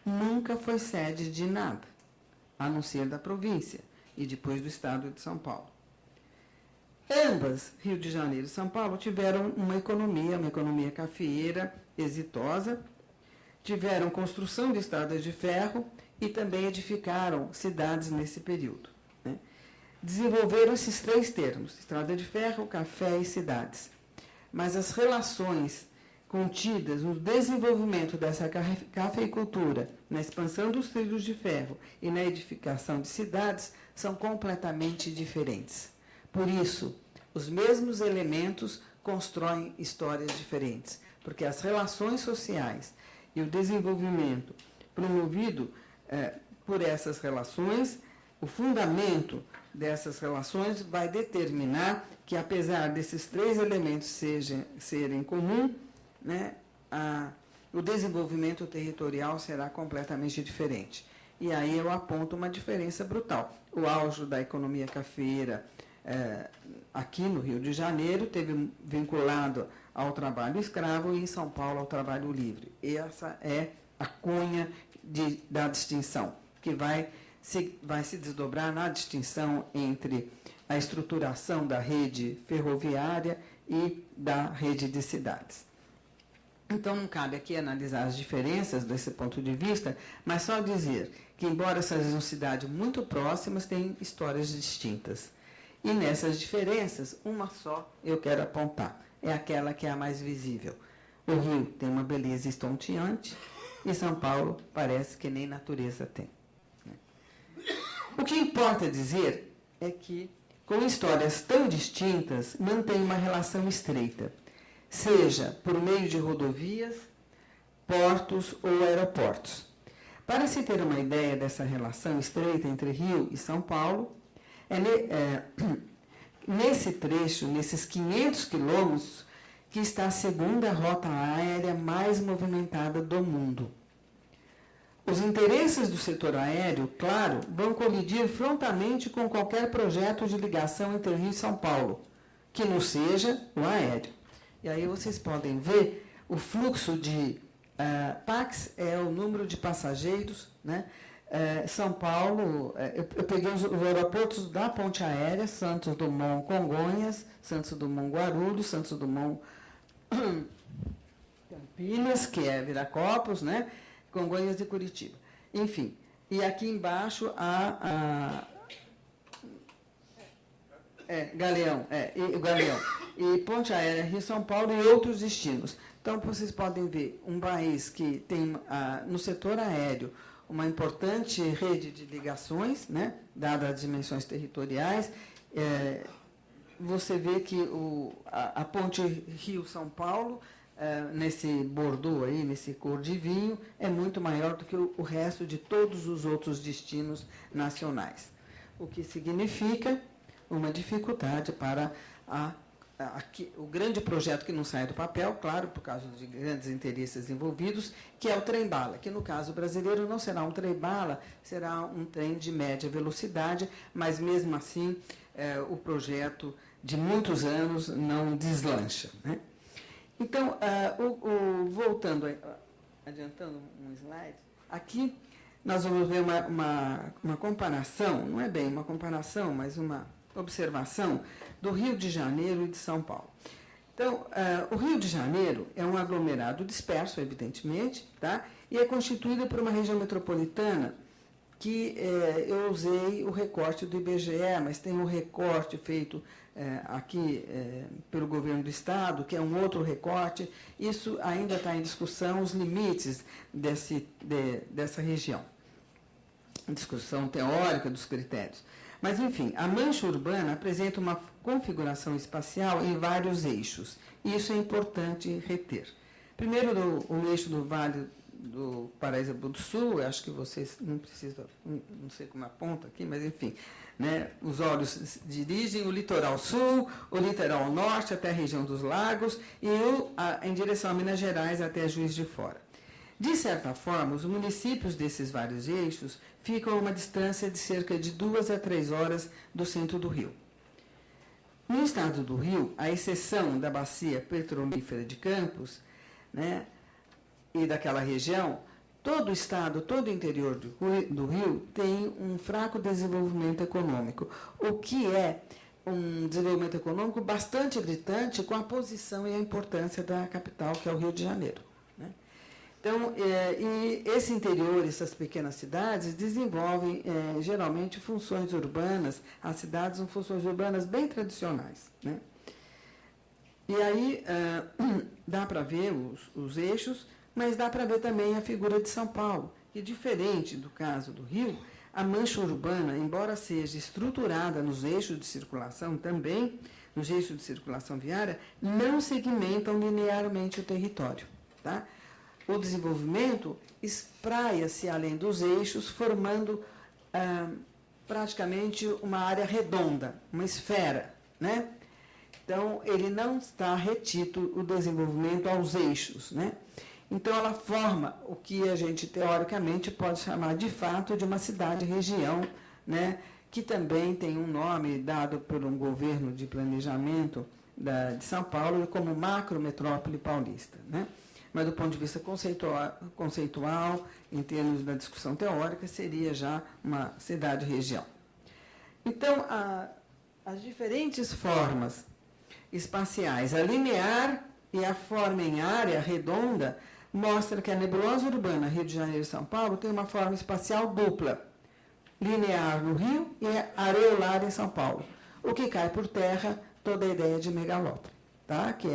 Nunca foi sede de nada, a não ser da província e depois do estado de São Paulo. Ambas, Rio de Janeiro e São Paulo, tiveram uma economia cafeeira exitosa, tiveram construção de estradas de ferro e também edificaram cidades nesse período. Desenvolveram esses três termos, estrada de ferro, café e cidades. Mas as relações contidas no desenvolvimento dessa cafeicultura, na expansão dos trilhos de ferro e na edificação de cidades são completamente diferentes. Por isso, os mesmos elementos constroem histórias diferentes, porque as relações sociais e o desenvolvimento promovido por essas relações, o fundamento dessas relações vai determinar que, apesar desses três elementos serem comum, o desenvolvimento territorial será completamente diferente. E aí eu aponto uma diferença brutal. O auge da economia cafeeira aqui no Rio de Janeiro teve vinculado ao trabalho escravo e em São Paulo ao trabalho livre. Essa é a cunha da distinção, que vai se desdobrar na distinção entre a estruturação da rede ferroviária e da rede de cidades. Então, não cabe aqui analisar as diferenças desse ponto de vista, mas só dizer que, embora sejam cidades muito próximas, têm histórias distintas. E nessas diferenças, uma só eu quero apontar, é aquela que é a mais visível. O Rio tem uma beleza estonteante e São Paulo parece que nem natureza tem. O que importa dizer é que, com histórias tão distintas, mantém uma relação estreita, seja por meio de rodovias, portos ou aeroportos. Para se ter uma ideia dessa relação estreita entre Rio e São Paulo, nesse trecho, nesses 500 quilômetros, que está a segunda rota aérea mais movimentada do mundo. Os interesses do setor aéreo, claro, vão colidir frontalmente com qualquer projeto de ligação entre Rio e São Paulo, que não seja o aéreo. E aí vocês podem ver o fluxo de PAX, é o número de passageiros, né? São Paulo, eu peguei os aeroportos da ponte aérea, Santos Dumont Congonhas, Santos Dumont Guarulhos, Santos Dumont Campinas, que é Viracopos, né? Congonhas de Curitiba. Enfim, e aqui embaixo Galeão, Galeão. E Ponte Aérea Rio-São Paulo e outros destinos. Então, vocês podem ver um país que tem, no setor aéreo, uma importante rede de ligações, né, dadas as dimensões territoriais. Você vê que a ponte Rio-São Paulo, nesse Bordeaux aí, nesse cor de vinho, é muito maior do que o resto de todos os outros destinos nacionais. O que significa uma dificuldade para o grande projeto que não sai do papel, claro, por causa de grandes interesses envolvidos, que é o trem-bala, que no caso brasileiro não será um trem-bala, será um trem de média velocidade, mas mesmo assim o projeto de muitos anos não deslancha, né? Então, voltando, adiantando um slide, aqui nós vamos ver uma comparação, não é bem uma comparação, mas uma observação do Rio de Janeiro e de São Paulo. Então, o Rio de Janeiro é um aglomerado disperso, evidentemente, tá? E é constituído por uma região metropolitana que eu usei o recorte do IBGE, mas tem um recorte feito aqui pelo governo do Estado, que é um outro recorte. Isso ainda está em discussão, os limites dessa região. Discussão teórica dos critérios. Mas, enfim, a mancha urbana apresenta uma configuração espacial em vários eixos. E isso é importante reter. Primeiro, o eixo do Vale do Paraíba do Sul, eu acho que vocês não precisam, não sei como aponta aqui, mas, enfim, né, os olhos dirigem o litoral sul, o litoral norte até a região dos lagos e em direção a Minas Gerais até Juiz de Fora. De certa forma, os municípios desses vários eixos ficam a uma distância de cerca de 2 a 3 horas do centro do Rio. No estado do Rio, à exceção da bacia petrolífera de Campos, né, e daquela região, todo o estado, todo o interior do Rio tem um fraco desenvolvimento econômico, o que é um desenvolvimento econômico bastante gritante com a posição e a importância da capital, que é o Rio de Janeiro. Então, e esse interior, essas pequenas cidades, desenvolvem geralmente funções urbanas, as cidades são funções urbanas bem tradicionais, né? E aí dá para ver os eixos, mas dá para ver também a figura de São Paulo, que, diferente do caso do Rio, a mancha urbana, embora seja estruturada nos eixos de circulação também, nos eixos de circulação viária, não segmentam linearmente o território, tá? O desenvolvimento espraia-se além dos eixos, formando praticamente uma área redonda, uma esfera, né? Então, ele não está retito o desenvolvimento aos eixos, né? Então, ela forma o que a gente, teoricamente, pode chamar, de fato, de uma cidade-região, né? Que também tem um nome dado por um governo de planejamento de São Paulo como macrometrópole paulista, né? Mas, do ponto de vista conceitual, em termos da discussão teórica, seria já uma cidade-região. Então, as diferentes formas espaciais, a linear e a forma em área redonda, mostra que a nebulosa urbana Rio de Janeiro e São Paulo tem uma forma espacial dupla, linear no Rio e areolar em São Paulo, o que cai por terra toda a ideia de megalópole, tá? Que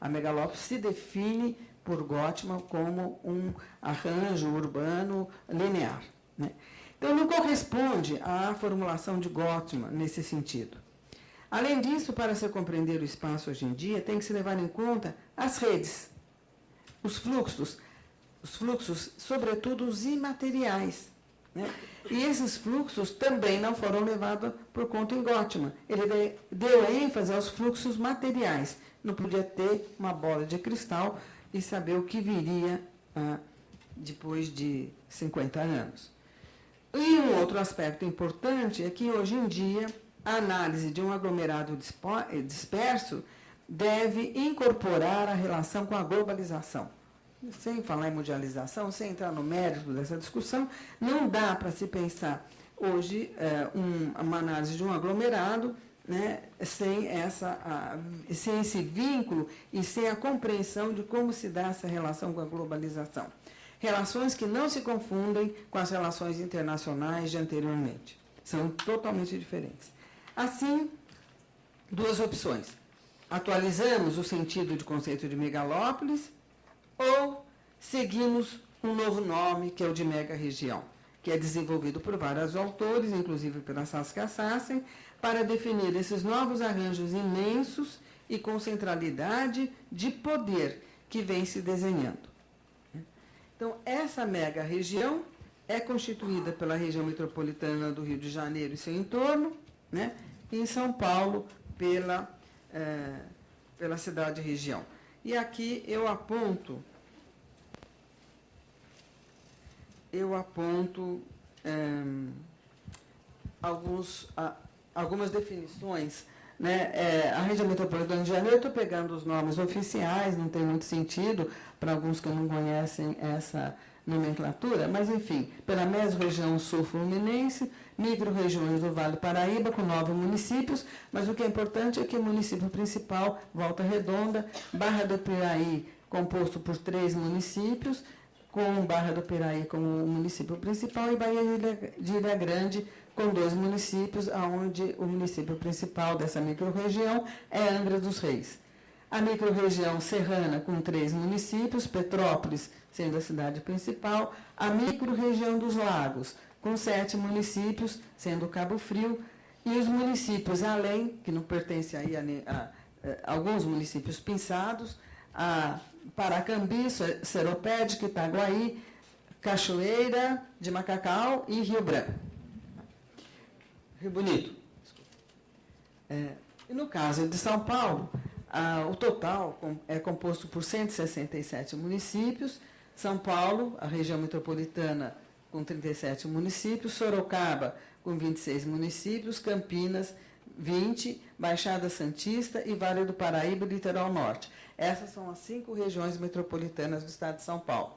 a megalópole se define por Gottman como um arranjo urbano linear, né? Então, não corresponde à formulação de Gottman nesse sentido. Além disso, para se compreender o espaço hoje em dia, tem que se levar em conta as redes, os fluxos, sobretudo os imateriais, né? E esses fluxos também não foram levados por conta em Gottman. Ele deu ênfase aos fluxos materiais. Não podia ter uma bola de cristal e saber o que viria depois de 50 anos. E um outro aspecto importante é que, hoje em dia, a análise de um aglomerado disperso deve incorporar a relação com a globalização. Sem falar em mundialização, sem entrar no mérito dessa discussão, não dá para se pensar hoje uma análise de um aglomerado, né, sem esse vínculo e sem a compreensão de como se dá essa relação com a globalização. Relações que não se confundem com as relações internacionais de anteriormente. São totalmente diferentes. Assim, duas opções. Atualizamos o sentido de conceito de megalópolis ou seguimos um novo nome, que é o de mega-região, que é desenvolvido por vários autores, inclusive pela Saskia Sassen, para definir esses novos arranjos imensos e com centralidade de poder que vem se desenhando. Então, essa mega-região é constituída pela região metropolitana do Rio de Janeiro e seu entorno, né? E em São Paulo, pela cidade-região. E aqui eu aponto algumas definições, né? A região metropolitana de Janeiro, eu estou pegando os nomes oficiais, não tem muito sentido para alguns que não conhecem essa nomenclatura, mas, enfim, pela mesorregião sul-fluminense, micro-regiões do Vale Paraíba, com 9 municípios, mas o que é importante é que o município principal, Volta Redonda, Barra do Piraí, composto por 3 municípios, com Barra do Piraí como município principal, e Bahia de Ilha Grande, com 2 municípios, onde o município principal dessa micro-região é Angra dos Reis. A micro-região serrana, com 3 municípios, Petrópolis sendo a cidade principal, a micro-região dos Lagos, com 7 municípios, sendo Cabo Frio, e os municípios além, que não pertencem aí a alguns municípios pinçados, a Paracambi, Seropédica, Itaguaí, Cachoeira de Macacau e Rio Branco. Rio Bonito. E no caso de São Paulo, o total é composto por 167 municípios, São Paulo, a região metropolitana, com 37 municípios, Sorocaba, com 26 municípios, Campinas, 20, Baixada Santista e Vale do Paraíba e Litoral Norte. Essas são as 5 regiões metropolitanas do estado de São Paulo.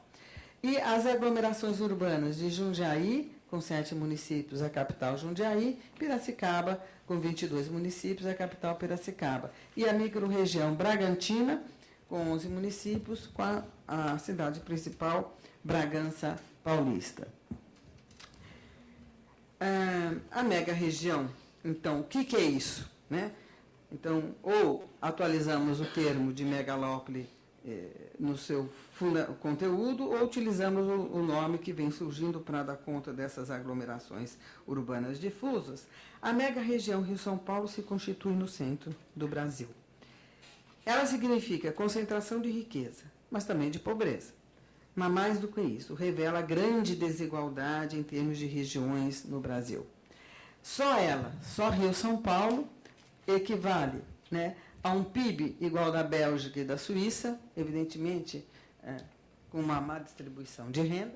E as aglomerações urbanas de Jundiaí, com 7 municípios, a capital Jundiaí, Piracicaba, com 22 municípios, a capital Piracicaba. E a microrregião Bragantina, com 11 municípios, com a cidade principal, Bragança Paulista. A mega-região, então, o que é isso, né? Então, ou atualizamos o termo de megalópole no seu conteúdo, ou utilizamos o nome que vem surgindo para dar conta dessas aglomerações urbanas difusas. A mega-região Rio-São Paulo se constitui no centro do Brasil. Ela significa concentração de riqueza, mas também de pobreza. Mas mais do que isso, revela grande desigualdade em termos de regiões no Brasil. Só ela, só Rio-São Paulo, equivale, né, a um PIB igual da Bélgica e da Suíça, evidentemente, com uma má distribuição de renda,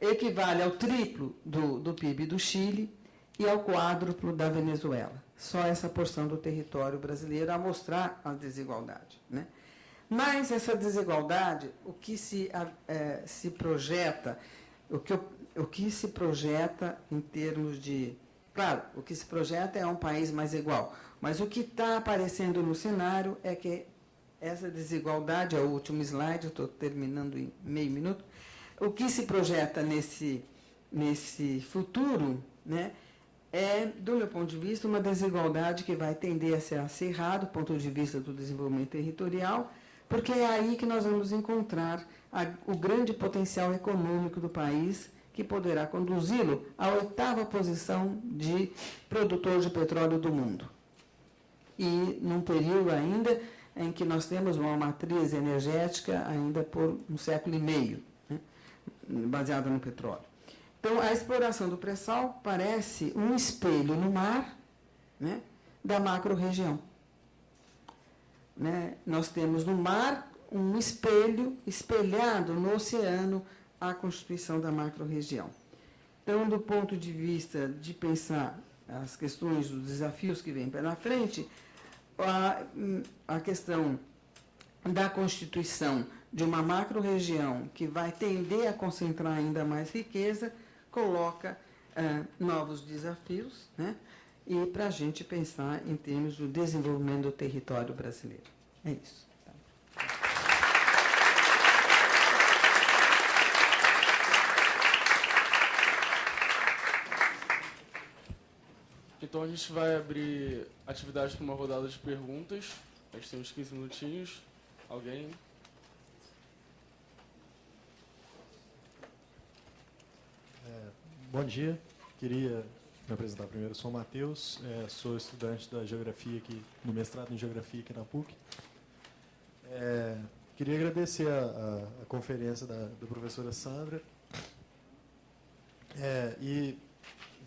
equivale ao triplo do PIB do Chile e ao quádruplo da Venezuela. Só essa porção do território brasileiro a mostrar a desigualdade, né? Mas essa desigualdade, o que se projeta, o que se projeta em termos de... Claro, o que se projeta é um país mais igual, mas o que está aparecendo no cenário é que essa desigualdade, é o último slide, eu estou terminando em meio minuto, o que se projeta nesse futuro, né, é, do meu ponto de vista, uma desigualdade que vai tender a ser acirrada do ponto de vista do desenvolvimento territorial, porque é aí que nós vamos encontrar o grande potencial econômico do país, que poderá conduzi-lo à 8ª posição de produtor de petróleo do mundo. E num período ainda em que nós temos uma matriz energética ainda por um século e meio, né, baseada no petróleo. Então, a exploração do pré-sal parece um espelho no mar, né, da macro-região. Né? Nós temos no mar um espelho espelhado no oceano a constituição da macro-região. Então, do ponto de vista de pensar as questões, os desafios que vêm pela frente, a questão da constituição de uma macro-região que vai tender a concentrar ainda mais riqueza, coloca novos desafios, né? E para a gente pensar em termos do desenvolvimento do território brasileiro. É isso. Então a gente vai abrir atividade para uma rodada de perguntas. A gente tem uns 15 minutinhos. Alguém? Bom dia. Queria me apresentar primeiro. Eu sou o Matheus, sou estudante da Geografia aqui, no mestrado em Geografia aqui na PUC. Queria agradecer a conferência da professora Sandra. E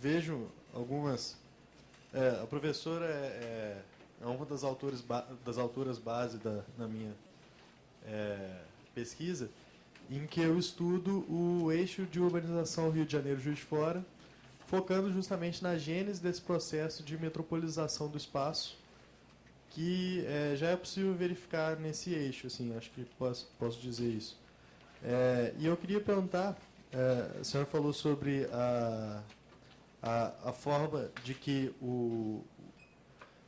vejo algumas... a professora é uma das autoras base na minha pesquisa, em que eu estudo o eixo de urbanização Rio de Janeiro, Juiz de Fora, focando justamente na gênese desse processo de metropolização do espaço, que já é possível verificar nesse eixo, assim, acho que posso dizer isso. E eu queria perguntar, a senhora falou sobre a forma de que o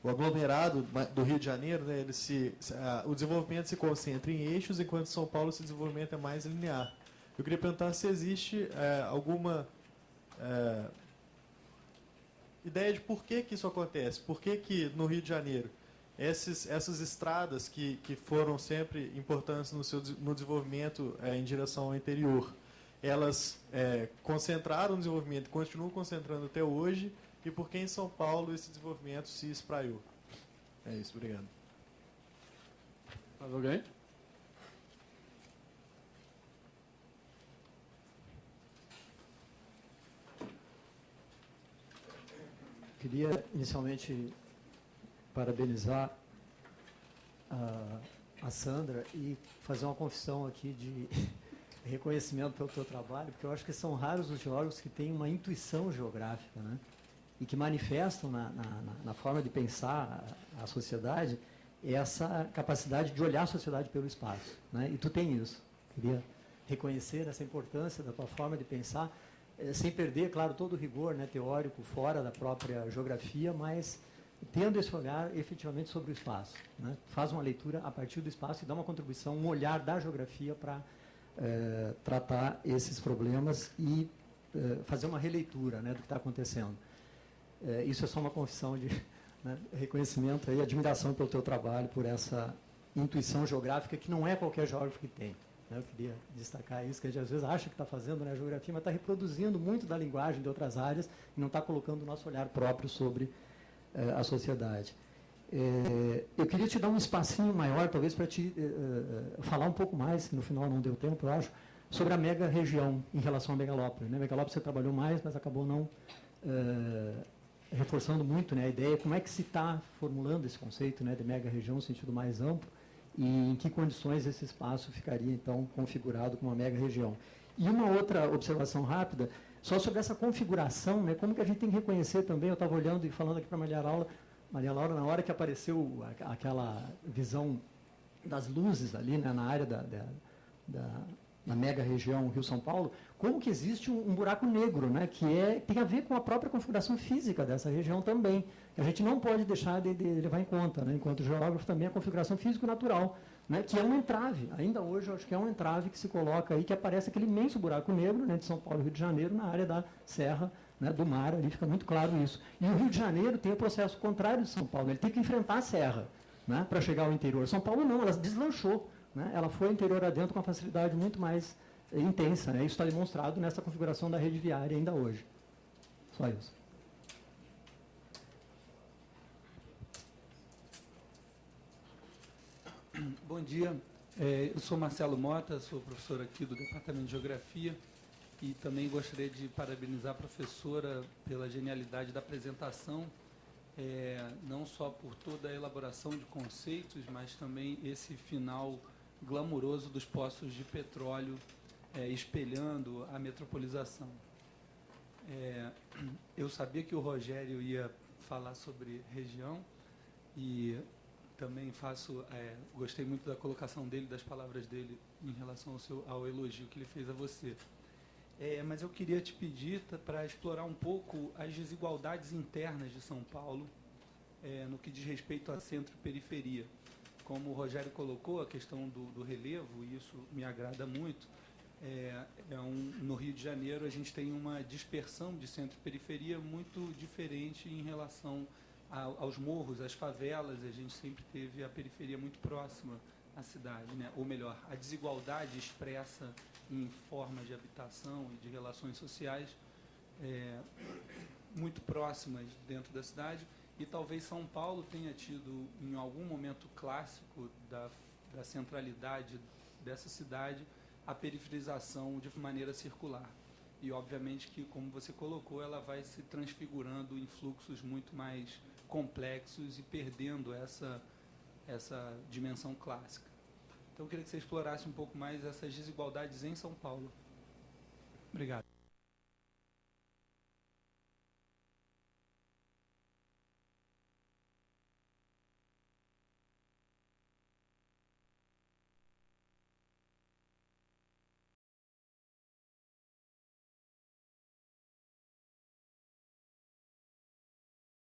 aglomerado do Rio de Janeiro, né, o desenvolvimento se concentra em eixos, enquanto São Paulo esse desenvolvimento é mais linear. Eu queria perguntar se existe alguma ideia de por que isso acontece. Por que no Rio de Janeiro essas estradas que foram sempre importantes no desenvolvimento em direção ao interior, elas concentraram o desenvolvimento e continuam concentrando até hoje, e por que em São Paulo esse desenvolvimento se espraiou? É isso, obrigado. Mais alguém? Queria inicialmente parabenizar a Sandra e fazer uma confissão aqui de reconhecimento pelo teu trabalho, porque eu acho que são raros os geólogos que têm uma intuição geográfica, né? E que manifestam na forma de pensar a sociedade essa capacidade de olhar a sociedade pelo espaço, né? E tu tem isso. Queria reconhecer essa importância da tua forma de pensar, sem perder, claro, todo o rigor, né, teórico fora da própria geografia, mas tendo esse olhar efetivamente sobre o espaço, né? Faz uma leitura a partir do espaço e dá uma contribuição, um olhar da geografia para tratar esses problemas e fazer uma releitura, né, do que está acontecendo. Isso é só uma confissão de reconhecimento e admiração pelo teu trabalho, por essa intuição geográfica que não é qualquer geógrafo que tem, né? Eu queria destacar isso, que a gente às vezes acha que está fazendo, né, a geografia, mas está reproduzindo muito da linguagem de outras áreas e não está colocando o nosso olhar próprio sobre a sociedade. Eu queria te dar um espacinho maior, talvez, para te falar um pouco mais, no final não deu tempo, eu acho, sobre a mega-região em relação à Megalópole, né? Megalópole você trabalhou mais, mas acabou não reforçando muito, né, a ideia, como é que se está formulando esse conceito, né, de mega-região no sentido mais amplo, e em que condições esse espaço ficaria, então, configurado como uma mega-região. E uma outra observação rápida, só sobre essa configuração, né, como que a gente tem que reconhecer também, eu estava olhando e falando aqui para Maria Laura, na hora que apareceu aquela visão das luzes ali, né, na área da mega-região Rio-São Paulo, como que existe um buraco negro, né, que tem a ver com a própria configuração física dessa região também, que a gente não pode deixar de levar em conta, né, enquanto geógrafo, também a configuração físico-natural, né, que é um entrave, ainda hoje eu acho que é um entrave que se coloca aí, que aparece aquele imenso buraco negro, né, de São Paulo e Rio de Janeiro, na área da Serra, né, do mar, ali fica muito claro isso. E o Rio de Janeiro tem o processo contrário de São Paulo, ele tem que enfrentar a Serra, né, para chegar ao interior. São Paulo não, ela deslanchou, né, ela foi interior adentro com uma facilidade muito mais intensa, né, isso está demonstrado nessa configuração da rede viária ainda hoje. Só isso. Bom dia, eu sou Marcelo Mota, sou professor aqui do Departamento de Geografia e também gostaria de parabenizar a professora pela genialidade da apresentação, não só por toda a elaboração de conceitos, mas também esse final glamuroso dos poços de petróleo espelhando a metropolização. Eu sabia que o Rogério ia falar sobre região e também gostei muito da colocação dele, das palavras dele em relação ao elogio que ele fez a você. Mas eu queria te pedir para explorar um pouco as desigualdades internas de São Paulo no que diz respeito a centro e periferia. Como o Rogério colocou, a questão do relevo, e isso me agrada muito, no Rio de Janeiro a gente tem uma dispersão de centro e periferia muito diferente em relação aos morros, às favelas. A gente sempre teve a periferia muito próxima à cidade, né? Ou melhor, a desigualdade expressa em formas de habitação e de relações sociais muito próximas dentro da cidade, e talvez São Paulo tenha tido, em algum momento clássico da centralidade dessa cidade, a periferização de maneira circular. E, obviamente, que, como você colocou, ela vai se transfigurando em fluxos muito mais complexos e perdendo essa dimensão clássica. Então, eu queria que você explorasse um pouco mais essas desigualdades em São Paulo. Obrigado.